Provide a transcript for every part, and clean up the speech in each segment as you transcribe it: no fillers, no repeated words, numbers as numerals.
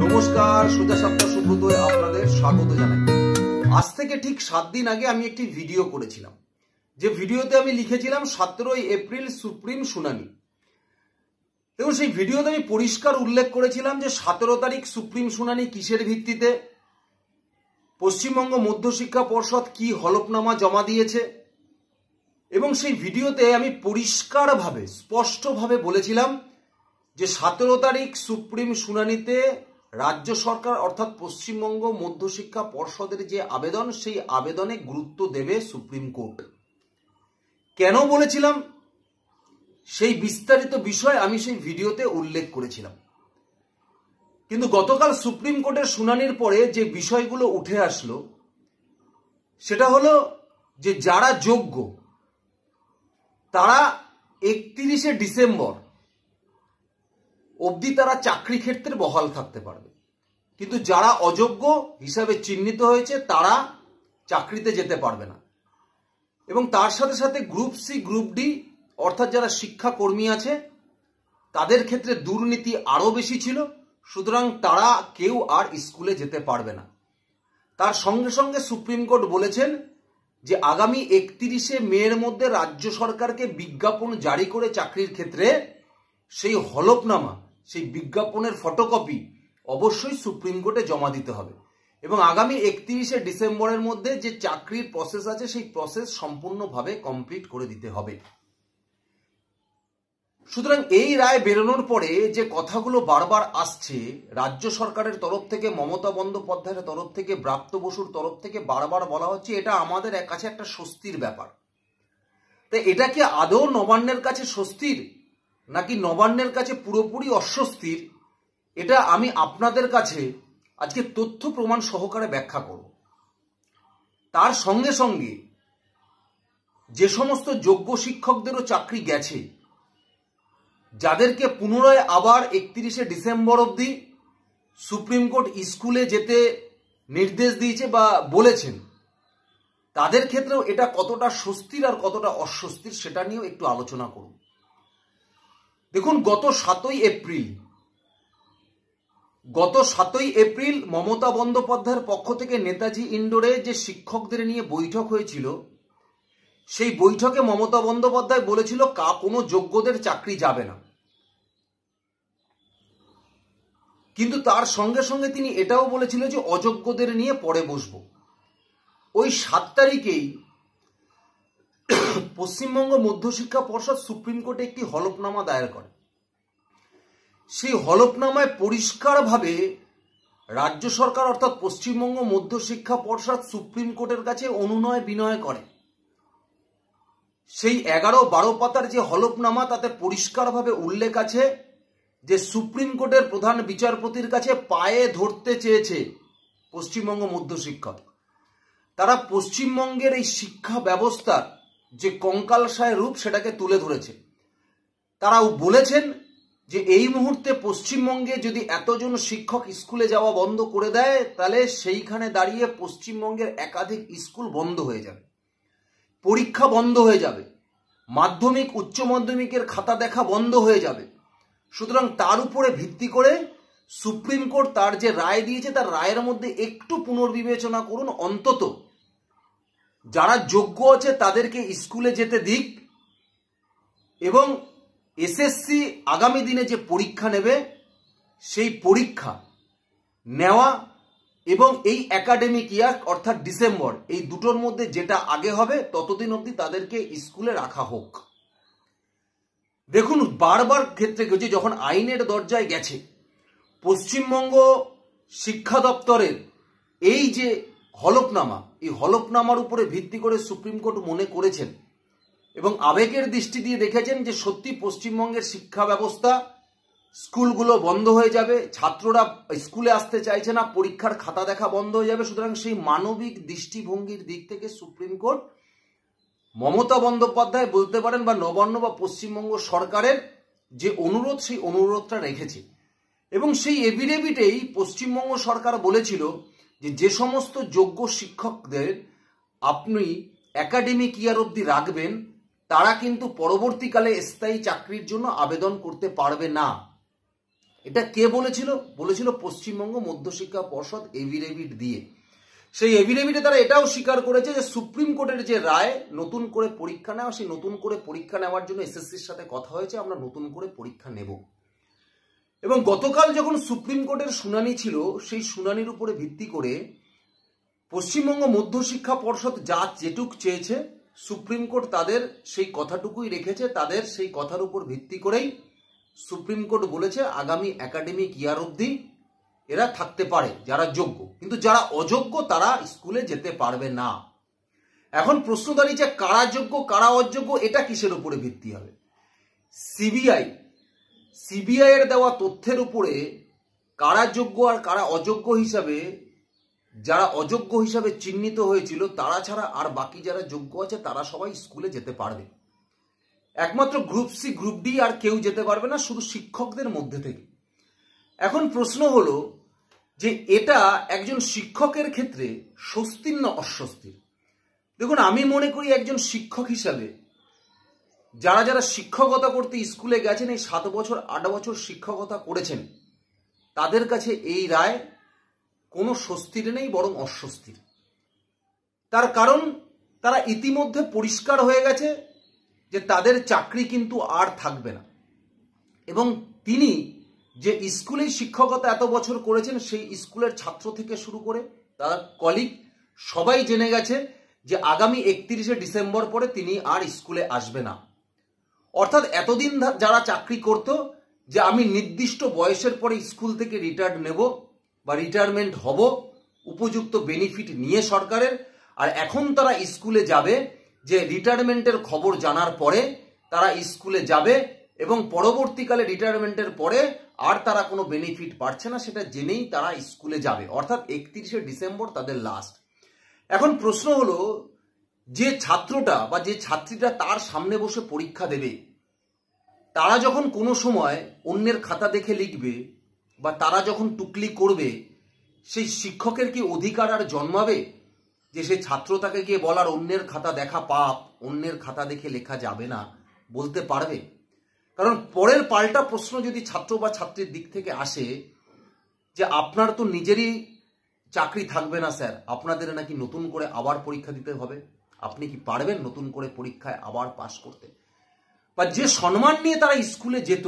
নমস্কার, সোজা সাপটা সুব্রতয় আপনাদের স্বাগত জানাই। আজ থেকে ঠিক 7 দিন আগে আমি একটি ভিডিও করেছিলাম, যে ভিডিওতে আমি লিখেছিলাম 17 এপ্রিল সুপ্রিম শুনানি। এবং সেই ভিডিওতে আমি পরিষ্কার উল্লেখ করেছিলাম যে 17 তারিখ সুপ্রিম শুনানি কিসের ভিত্তিতে, পশ্চিমবঙ্গ মধ্যশিক্ষা পর্ষদ কি হলফনামা জমা দিয়েছে। এবং সেই ভিডিওতে আমি পরিষ্কারভাবে স্পষ্টভাবে বলেছিলাম যে 17 তারিখ সুপ্রিম শুনানিতে রাজ্য সরকার অর্থাৎ পশ্চিমবঙ্গ মধ্যশিক্ষা পর্ষদের যে আবেদন, সেই আবেদনে গুরুত্ব দেবে সুপ্রিম কোর্ট। কেন বলেছিলাম সেই বিস্তারিত বিষয় আমি সেই ভিডিওতে উল্লেখ করেছিলাম। কিন্তু গতকাল সুপ্রিম কোর্টের শুনানির পরে যে বিষয়গুলো উঠে আসলো সেটা হলো যে যারা যোগ্য তারা 31শে ডিসেম্বর অবধি তারা চাকরি ক্ষেত্রে বহাল থাকতে পারবে, কিন্তু যারা অযোগ্য হিসাবে চিহ্নিত হয়েছে তারা চাকরিতে যেতে পারবে না। এবং তার সাথে সাথে গ্রুপ সি গ্রুপ ডি অর্থাৎ যারা শিক্ষাকর্মী আছে তাদের ক্ষেত্রে দুর্নীতি আরো বেশি ছিল, সুতরাং তারা কেউ আর স্কুলে যেতে পারবে না। তার সঙ্গে সঙ্গে সুপ্রিম কোর্ট বলেছেন যে আগামী 31শে মের মধ্যে রাজ্য সরকারকে বিজ্ঞাপন জারি করে চাকরির ক্ষেত্রে সেই হলফনামা, সেই বিজ্ঞাপনের ফটোকপি অবশ্যই সুপ্রিম কোর্টে জমা দিতে হবে। এবং আগামী 31শে ডিসেম্বরের মধ্যে যে চাকরির প্রসেস আছে সেই প্রসেস সম্পূর্ণভাবে কমপ্লিট করে দিতে হবে। সুতরাং এই রায় বেরোনোর পরে যে কথাগুলো বারবার আসছে রাজ্য সরকারের তরফ থেকে, মমতা বন্দ্যোপাধ্যায়ের তরফ থেকে, ব্রাত্য বসুর তরফ থেকে বারবার বলা হচ্ছে এটা আমাদের কাছে একটা স্বস্তির ব্যাপার। তাই এটা কি আদৌ নবান্নের কাছে স্বস্তির নাকি নবান্নের কাছে পুরোপুরি অস্বস্তির, এটা আমি আপনাদের কাছে আজকে তথ্য প্রমাণ সহকারে ব্যাখ্যা করব। তার সঙ্গে সঙ্গে যে সমস্ত যোগ্য শিক্ষকদেরও চাকরি গেছে, যাদেরকে পুনরায় আবার 31শে ডিসেম্বর অবধি সুপ্রিম কোর্ট স্কুলে যেতে নির্দেশ দিয়েছে বা বলেছেন, তাদের ক্ষেত্রেও এটা কতটা স্বস্তির আর কতটা অস্বস্তির সেটা নিয়েও একটু আলোচনা করব। দেখুন, গত 7ই এপ্রিল মমতা বন্দ্যোপাধ্যায়ের পক্ষ থেকে নেতাজি ইন্ডোরে যে শিক্ষকদের নিয়ে বৈঠক হয়েছিল, সেই বৈঠকে মমতা বন্দ্যোপাধ্যায় বলেছিল কোনো যোগ্যদের চাকরি যাবে না। কিন্তু তার সঙ্গে সঙ্গে তিনি এটাও বলেছিল যে অযোগ্যদের নিয়ে পরে বসবো। ওই 7 তারিখেই পশ্চিমবঙ্গ মধ্যশিক্ষা পর্ষদ সুপ্রিম কোর্টে একটি হলফনামা দায়ের করে। সেই হলফনামায় পরিষ্কারভাবে রাজ্য সরকার অর্থাৎ পশ্চিমবঙ্গ মধ্যশিক্ষা পর্ষদ সুপ্রিম কোর্টের কাছে অনুনয় বিনয় করে। সেই 11-12 পাতার যে হলফনামা তাতে পরিষ্কারভাবে উল্লেখ আছে যে সুপ্রিম কোর্টের প্রধান বিচারপতির কাছে পায়ে ধরতে চেয়েছে পশ্চিমবঙ্গ মধ্যশিক্ষক। তারা পশ্চিমবঙ্গের এই শিক্ষা ব্যবস্থার যে কঙ্কালসায় রূপ সেটাকে তুলে ধরেছে। তারাও বলেছেন যে এই মুহূর্তে পশ্চিমবঙ্গে যদি এতজন শিক্ষক স্কুলে যাওয়া বন্ধ করে দেয় তাহলে সেইখানে দাঁড়িয়ে পশ্চিমবঙ্গের একাধিক স্কুল বন্ধ হয়ে যাবে, পরীক্ষা বন্ধ হয়ে যাবে, মাধ্যমিক উচ্চ মাধ্যমিকের খাতা দেখা বন্ধ হয়ে যাবে। সুতরাং তার উপরে ভিত্তি করে সুপ্রিম কোর্ট তার যে রায় দিয়েছে তার রায়ের মধ্যে একটু পুনর্বিবেচনা করুন, অন্তত যারা যোগ্য আছে তাদেরকে স্কুলে যেতে দিক। এবং এসএসসি আগামী দিনে যে পরীক্ষা নেবে সেই পরীক্ষা নেওয়া এবং এই একাডেমিক ইয়ার অর্থাৎ ডিসেম্বর, এই দুটোর মধ্যে যেটা আগে হবে ততদিন অবধি তাদেরকে স্কুলে রাখা হোক। দেখুন, বারবার ক্ষেত্রে গেছে যখন আইনের দরজায় গেছে, পশ্চিমবঙ্গ শিক্ষা দপ্তরের এই যে হলফনামা, এই হলফনামার উপরে ভিত্তি করে সুপ্রিম কোর্ট মনে করেছেন এবং আবেগের দৃষ্টি দিয়ে দেখেছেন যে সত্যি পশ্চিমবঙ্গের শিক্ষা ব্যবস্থা, স্কুলগুলো বন্ধ হয়ে যাবে, ছাত্ররা স্কুলে আসতে চাইছে না, পরীক্ষার খাতা দেখা বন্ধ হয়ে যাবে। সুতরাং সেই মানবিক দৃষ্টিভঙ্গির দিক থেকে সুপ্রিম কোর্ট মমতা বন্দ্যোপাধ্যায় বলতে পারেন বা নবান্ন বা পশ্চিমবঙ্গ সরকারের যে অনুরোধ সেই অনুরোধটা রেখেছে। এবং সেই এফিডেভিটেই পশ্চিমবঙ্গ সরকার বলেছিল যে যে সমস্ত যোগ্য শিক্ষকদের আপনি একাডেমিক ইয়ার অবধি রাখবেন তারা কিন্তু পরবর্তীকালে স্থায়ী চাকরির জন্য আবেদন করতে পারবে না। এটা কে বলেছিল? বলেছিল পশ্চিমবঙ্গ মধ্যশিক্ষা পর্ষদ এভিডেভিট দিয়ে। সেই এভিডেভিটে তারা এটাও স্বীকার করেছে যে সুপ্রিম কোর্টের যে রায় নতুন করে পরীক্ষা নেওয়া, সেই নতুন করে পরীক্ষা নেওয়ার জন্য এসএসসির সাথে কথা হয়েছে, আমরা নতুন করে পরীক্ষা নেব। এবং গতকাল যখন সুপ্রিম কোর্টের শুনানি ছিল, সেই শুনানির উপরে ভিত্তি করে পশ্চিমবঙ্গ মধ্যশিক্ষা পর্ষদ যা যেটুক চেয়েছে সুপ্রিম কোর্ট তাদের সেই কথাটুকুই রেখেছে। তাদের সেই কথার উপর ভিত্তি করেই সুপ্রিম কোর্ট বলেছে আগামী একাডেমিক ইয়ার অবধি এরা থাকতে পারে যারা যোগ্য, কিন্তু যারা অযোগ্য তারা স্কুলে যেতে পারবে না। এখন প্রশ্ন দাঁড়িয়েছে কারা যোগ্য কারা অযোগ্য, এটা কিসের উপরে ভিত্তি হবে? সিবিআই এর দেওয়া তথ্যের উপরে কারা যোগ্য আর কারা অযোগ্য হিসাবে, যারা অযোগ্য হিসাবে চিহ্নিত হয়েছিল তারা ছাড়া আর বাকি যারা যোগ্য আছে তারা সবাই স্কুলে যেতে পারবে। একমাত্র গ্রুপ সি গ্রুপ ডি আর কেউ যেতে পারবে না, শুধু শিক্ষকদের মধ্যে থেকে। এখন প্রশ্ন হলো যে এটা একজন শিক্ষকের ক্ষেত্রে স্বস্তির না অস্বস্তির? দেখুন, আমি মনে করি একজন শিক্ষক হিসাবে যারা যারা শিক্ষকতা করতে স্কুলে গেছেন, এই 7 বছর 8 বছর শিক্ষকতা করেছেন, তাদের কাছে এই রায় কোনো স্বস্তির নেই, বরং অস্বস্তির। তার কারণ তারা ইতিমধ্যে পরিষ্কার হয়ে গেছে যে তাদের চাকরি কিন্তু আর থাকবে না। এবং তিনি যে স্কুলেই শিক্ষকতা এত বছর করেছেন, সেই স্কুলের ছাত্র থেকে শুরু করে তার কলিগ সবাই জেনে গেছে যে আগামী 31শে ডিসেম্বর পরে তিনি আর স্কুলে আসবে না। অর্থাৎ এতদিন যারা চাকরি করত যে আমি নির্দিষ্ট বয়সের পরে স্কুল থেকে রিটায়ার্ড নেব বা রিটায়ারমেন্ট হব, উপযুক্ত বেনিফিট নিয়ে সরকারের, আর এখন তারা স্কুলে যাবে যে রিটায়ারমেন্টের খবর জানার পরে তারা স্কুলে যাবে এবং পরবর্তীকালে রিটায়ারমেন্টের পরে আর তারা কোনো বেনিফিট পাচ্ছে না সেটা জেনেই তারা স্কুলে যাবে। অর্থাৎ 31শে ডিসেম্বর তাদের লাস্ট। এখন প্রশ্ন হলো যে ছাত্রটা বা যে ছাত্রীটা তার সামনে বসে পরীক্ষা দেবে, তারা যখন কোনো সময় অন্যের খাতা দেখে লিখবে বা তারা যখন টুকলি করবে, সেই শিক্ষকের কি অধিকার আর জন্মাবে যে সেই ছাত্র তাকে গিয়ে বলার অন্যের খাতা দেখা পাপ, অন্যের খাতা দেখে লেখা যাবে না, বলতে পারবে? কারণ পরের পাল্টা প্রশ্ন যদি ছাত্র বা ছাত্রীর দিক থেকে আসে যে আপনার তো নিজেরই চাকরি থাকবে না স্যার, আপনাদের নাকি নতুন করে আবার পরীক্ষা দিতে হবে, আপনি কি পারবেন নতুন করে পরীক্ষায় আবার পাশ করতে? বা যে সম্মান নিয়ে তারা স্কুলে যেত,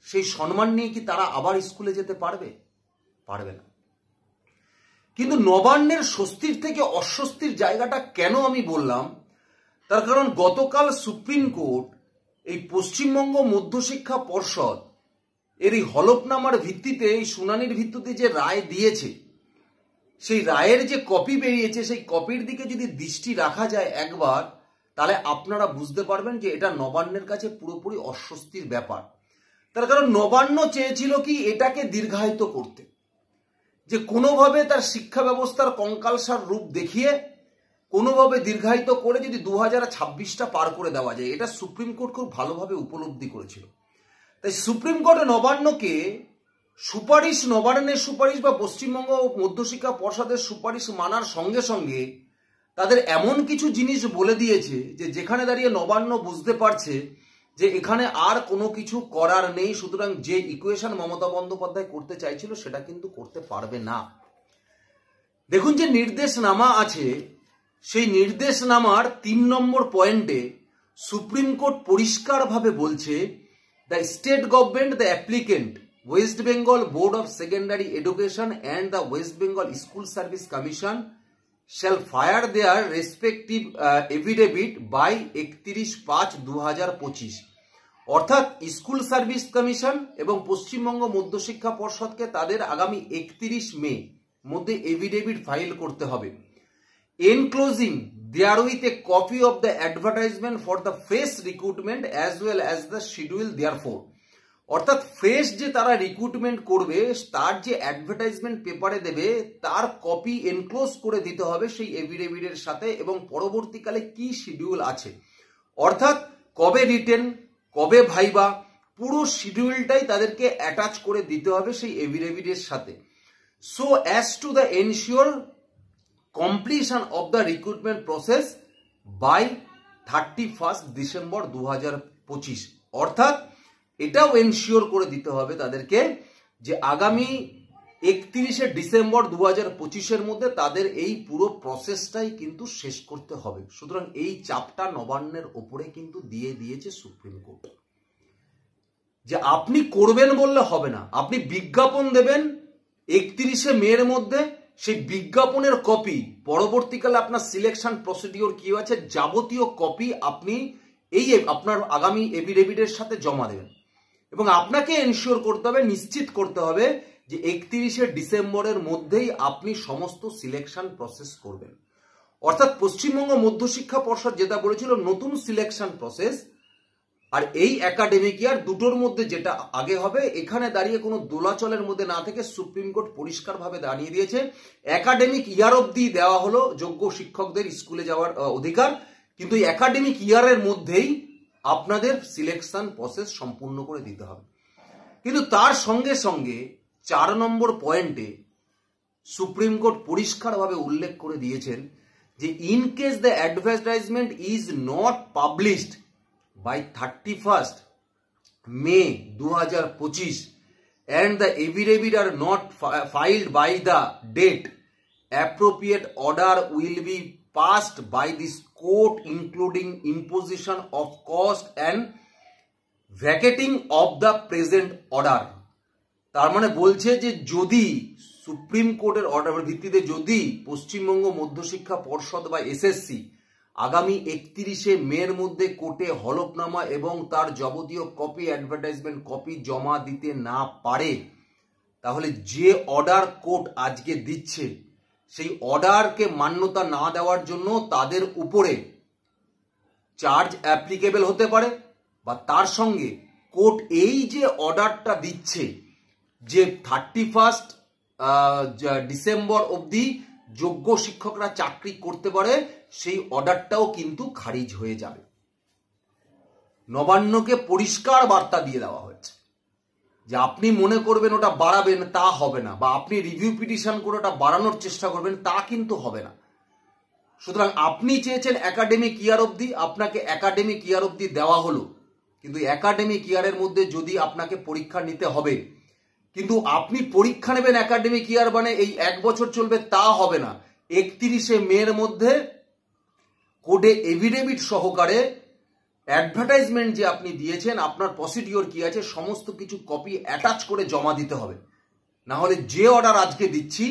সেই সম্মান নিয়ে কি তারা আবার স্কুলে যেতে পারবে? পারবে না। কিন্তু নবান্নের স্বস্তির থেকে অস্বস্তির জায়গাটা কেন আমি বললাম, তার কারণ গতকাল সুপ্রিম কোর্ট এই পশ্চিমবঙ্গ মধ্যশিক্ষা পর্ষদ এর এই হলফনামার ভিত্তিতে, এই শুনানির ভিত্তিতে যে রায় দিয়েছে, সেই রায়ের যে কপি বেরিয়েছে, সেই কপির দিকে যদি দৃষ্টি রাখা যায় একবার, তাহলে আপনারা বুঝতে পারবেন যে এটা নবান্নের কাছে পুরোপুরি অস্বস্তির ব্যাপার। তার কারণ নবান্ন চেয়েছিল কি এটাকে দীর্ঘায়িত করতে, যে কোনোভাবে তার শিক্ষা ব্যবস্থার কঙ্কালসার রূপ দেখিয়ে কোনোভাবে দীর্ঘায়িত করে যদি 2026টা পার করে দেওয়া যায়। এটা সুপ্রিম কোর্ট খুব ভালোভাবে উপলব্ধি করেছিল। তাই সুপ্রিম কোর্ট নবান্নকে সুপারিশ, নবান্নের সুপারিশ বা পশ্চিমবঙ্গ মধ্যশিক্ষা পর্ষদের সুপারিশ মানার সঙ্গে সঙ্গে তাদের এমন কিছু জিনিস বলে দিয়েছে যে যেখানে দাঁড়িয়ে নবান্ন বুঝতে পারছে যে এখানে আর কোনো কিছু করার নেই, সুতরাং যে ইকুয়েশন মমতা বন্দ্যোপাধ্যায় করতে চাইছিল সেটা কিন্তু করতে পারবে না। দেখুন, যে নির্দেশনামা আছে, সেই নির্দেশনামার 3 নম্বর পয়েন্টে সুপ্রিম কোর্ট পরিষ্কারভাবে বলছে, the state government, the applicant, West Bengal board of secondary education and the West Bengal school service commission shall fire their respective affidavit by 31/5/2025। অর্থাৎ স্কুল সার্ভিস কমিশন এবং পশ্চিমবঙ্গ মধ্যশিক্ষা পর্ষদকে তাদের আগামী 31 মে মধ্যে এফিডেভিট ফাইল করতে হবে। Enclosing therewith a copy of the advertisement for the fresh recruitment as well as the schedule therefore. অর্থাৎ fresh যে তারা রিক্রুটমেন্ট করবে তার যে অ্যাডভার্টাইজমেন্ট পেপারে দেবে তার কপি এনক্লোজ করে দিতে হবে সেই এফিডেভিটের সাথে, এবং পরবর্তীকালে কি শিডিউল আছে, অর্থাৎ কবে রিটেন, কবে ভাইবা, পুরো শিডিউলটাই তাদেরকে অ্যাটাচ করে দিতে হবে সেই এফিডেভিটের সাথে। So as to the ensure completion of the recruitment process by 31 December 2025। অর্থাৎ এটাও এনশিওর করে দিতে হবে তাদেরকে যে আগামী 31শে ডিসেম্বর 2025-এর মধ্যে তাদের এই পুরো প্রসেসটাই কিন্তু শেষ করতে হবে। সুতরাং এই চাপটা নবান্নের ওপরে কিন্তু দিয়ে দিয়েছে সুপ্রিম কোর্ট, যে আপনি করবেন বললে হবে না, আপনি বিজ্ঞাপন দেবেন 31শে মের মধ্যে, সেই বিজ্ঞাপনের কপি পরবর্তীকালে আপনার সিলেকশন প্রসিডিওর কি আছে যাবতীয় কপি আপনি এই আপনার আগামী এফিডেভিটের সাথে জমা দেবেন, এবং আপনাকে এনশিওর করতে হবে, নিশ্চিত করতে হবে যে 31শে ডিসেম্বরের মধ্যেই আপনি সমস্ত সিলেকশন প্রসেস করবেন। অর্থাৎ পশ্চিমবঙ্গ মধ্যশিক্ষা পর্ষদ যেটা বলেছিল নতুন সিলেকশন প্রসেস আর এই একাডেমিক ইয়ার দুটোর মধ্যে যেটা আগে হবে, এখানে দাঁড়িয়ে কোনো দোলাচলের মধ্যে না থেকে সুপ্রিম কোর্ট পরিষ্কারভাবে দাঁড়িয়ে দিয়েছে একাডেমিক ইয়ার অবধি দেওয়া হলো যোগ্য শিক্ষকদের স্কুলে যাওয়ার অধিকার, কিন্তু এই একাডেমিক ইয়ারের মধ্যেই আপনাদের সিলেকশন প্রসেস সম্পূর্ণ করে দিতে হবে। কিন্তু তার সঙ্গে সঙ্গে 4 নম্বর পয়েন্টে সুপ্রিম কোর্ট পরিষ্কারভাবে উল্লেখ করে দিয়েছেন যে in case the advertisement is not published by 31st May 2025 and the affidavit are not filed by the date, appropriate order will be passed by this court including imposition of cost and vacating of the present order। তার মানে বলছে যে যদি supreme কোর্টের অর্ডারের ভিত্তিতে যদি পশ্চিমবঙ্গ মধ্যশিক্ষা পর্ষদ বা এসএসসি আগামী 31শে মের মধ্যে কোর্টে হলফনামা এবং তার যাবতীয় কপি অ্যাডভার্টাইজমেন্ট কপি জমা দিতে না পারে, তাহলে যে অর্ডার কোর্ট আজকে দিচ্ছে সেই অর্ডারকে মান্যতা না দেওয়ার জন্য তাদের উপরে চার্জ অ্যাপ্লিকেবল হতে পারে, বা তার সঙ্গে কোর্ট এই যে অর্ডারটা দিচ্ছে যে 31 ডিসেম্বর অবধি যোগ্য শিক্ষকরা চাকরি করতে পারে, সেই অর্ডারটাও কিন্তু খারিজ হয়ে যাবে। নবান্নকে পরিষ্কার বার্তা দিয়ে দেওয়া হয়েছে যে আপনি মনে করবেন ওটা বাড়াবেন, তা হবে না, বা আপনি রিভিউ পিটিশন করে ওটা বাড়ানোর চেষ্টা করবেন, তা কিন্তু হবে না। সুতরাং আপনি চেয়েছেন একাডেমিক ইয়ার অবধি, আপনাকে একাডেমিক ইয়ার অবধি দেওয়া হলো, কিন্তু একাডেমিক ইয়ারের মধ্যে যদি আপনাকে পরীক্ষা নিতে হবে, কিন্তু আপনি পরীক্ষা নেবেন একাডেমিক ইয়ার মানে এই 1 বছর চলবে, তা হবে না। 31শে মের মধ্যে কোর্টে এফিডেভিট সহকারে অ্যাডভার্টাইজমেন্ট যে আপনি দিয়েছেন, আপনার প্রসিডিওর কি আছে, সমস্ত কিছু কপি অ্যাটাচ করে জমা দিতে হবে। না হলে যে অর্ডার আজকে দিচ্ছি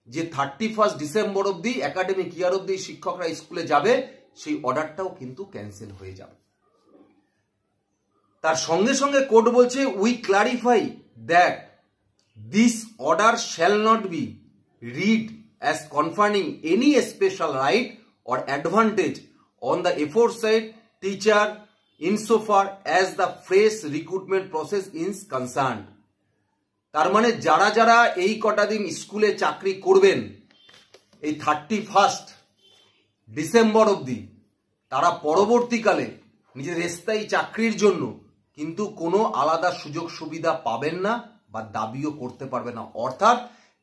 যে 31 ডিসেম্বর অবধি একাডেমিক ইয়ার অবধি শিক্ষকরা স্কুলে যাবে, সেই অর্ডারটাও কিন্তু ক্যান্সেল হয়ে যাবে। তার সঙ্গে সঙ্গে কোর্ট বলছে we clarify that this order shall not be read as conferring any special right or advantage on the aforesaid teacher insofar as the fresh recruitment process is concerned। তার মানে যারা যারা এই কটা দিন স্কুলে চাকরি করবেন এই 31 ডিসেম্বর অবধি, তারা পরবর্তীকালে নিজের স্থায়ী চাকরির জন্য কিন্তু কোনো আলাদা সুযোগ সুবিধা পাবেন না বা দাবিও করতে পারবে না। অর্থাৎ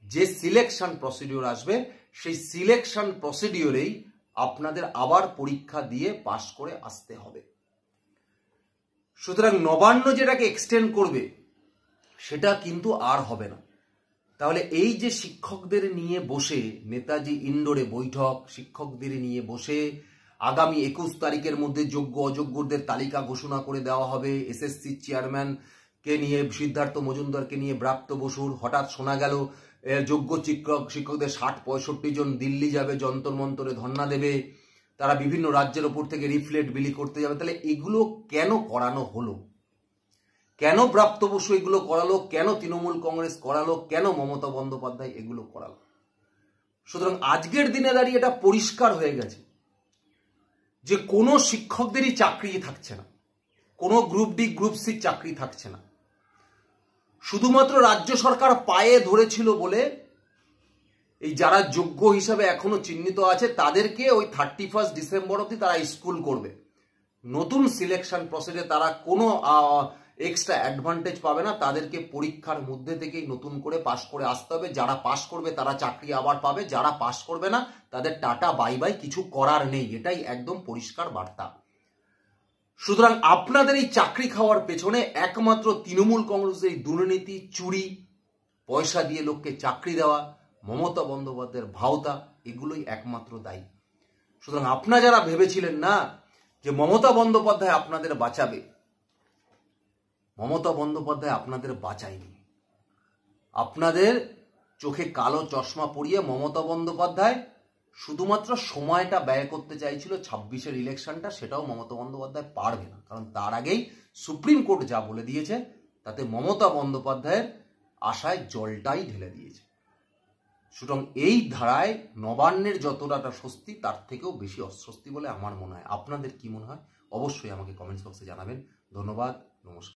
যে সিলেকশন প্রসিডিওর আসবে সেই সিলেকশন প্রসিডিওরেই আপনাদের আবার পরীক্ষা দিয়ে পাশ করে আসতে হবে। সুতরাং নবান্ন যেটাকে এক্সটেন্ড করবে সেটা কিন্তু আর হবে না। তাহলে এই যে শিক্ষকদের নিয়ে বসে নেতাজি ইন্ডোরে বৈঠক, শিক্ষকদের নিয়ে বসে আগামী 21 তারিখের মধ্যে যোগ্য অযোগ্যদের তালিকা ঘোষণা করে দেওয়া হবে, এসএসসি চেয়ারম্যানকে নিয়ে সিদ্ধার্থ মজুমদারকে নিয়ে ব্রাত্য বসুর, হঠাৎ শোনা গেল যোগ্য শিক্ষকদের 60-65 জন দিল্লি যাবে, যন্তর মন্তরে ধর্ণা দেবে, তারা বিভিন্ন রাজ্যের ওপর থেকে রিফ্লেট বিলি করতে যাবে। তাহলে এগুলো কেন করানো হলো? কেন ব্রাত্য বসু এগুলো করালো? কেন তৃণমূল কংগ্রেস করালো? কেন মমতা বন্দ্যোপাধ্যায় এগুলো করালো? সুতরাং আজকের দিনে দাঁড়িয়ে এটা পরিষ্কার হয়ে গেছে যে কোনো শিক্ষকদেরই চাকরি থাকছে না, কোনো গ্রুপ ডি গ্রুপ সি চাকরি থাকছে না। শুধুমাত্র রাজ্য সরকার পায়ে ধরেছিল বলে এই যারা যোগ্য হিসাবে এখনো চিহ্নিত আছে তাদেরকে ওই 31 ডিসেম্বর অবধি তারা স্কুল করবে। নতুন সিলেকশন প্রসেসে তারা কোনো এক্সট্রা অ্যাডভান্টেজ পাবে না, তাদেরকে পরীক্ষার মধ্যে থেকেই নতুন করে পাশ করে আসতে হবে। যারা পাশ করবে তারা চাকরি আবার পাবে, যারা পাশ করবে না তাদের টাটা বাই বাই, কিছু করার নেই। এটাই একদম পরিষ্কার বার্তা। সুতরাং আপনাদের এই চাকরি খাওয়ার পেছনে একমাত্র তৃণমূল কংগ্রেসের এই দুর্নীতি, চুরি পয়সা দিয়ে লোককে চাকরি দেওয়া, মমতা বন্দ্যোপাধ্যায়ের ভাওতা, এগুলোই একমাত্র দায়ী। সুতরাং আপনারা যারা ভেবেছিলেন না যে মমতা বন্দ্যোপাধ্যায় আপনাদের বাঁচাবে, মমতা বন্দ্যোপাধ্যায় আপনাদের বাঁচায়নি। আপনাদের চোখে কালো চশমা পরিয়ে মমতা বন্দ্যোপাধ্যায় শুধুমাত্র সময়টা ব্যয় করতে চাইছিল 26-এর ইলেকশনটা, সেটাও মমতা বন্দ্যোপাধ্যায় পারবে না, কারণ তার আগেই সুপ্রিম কোর্ট যা বলে দিয়েছে তাতে মমতা বন্দ্যোপাধ্যায়ের আশায় জলটাই ঢেলে দিয়েছে। সুতরাং এই ধারায় নবান্নের যতটা স্বস্তি তার থেকেও বেশি অস্বস্তি বলে আমার মনে হয়। আপনাদের কি মনে হয় অবশ্যই আমাকে কমেন্টস বক্সে জানাবেন। ধন্যবাদ, নমস্কার।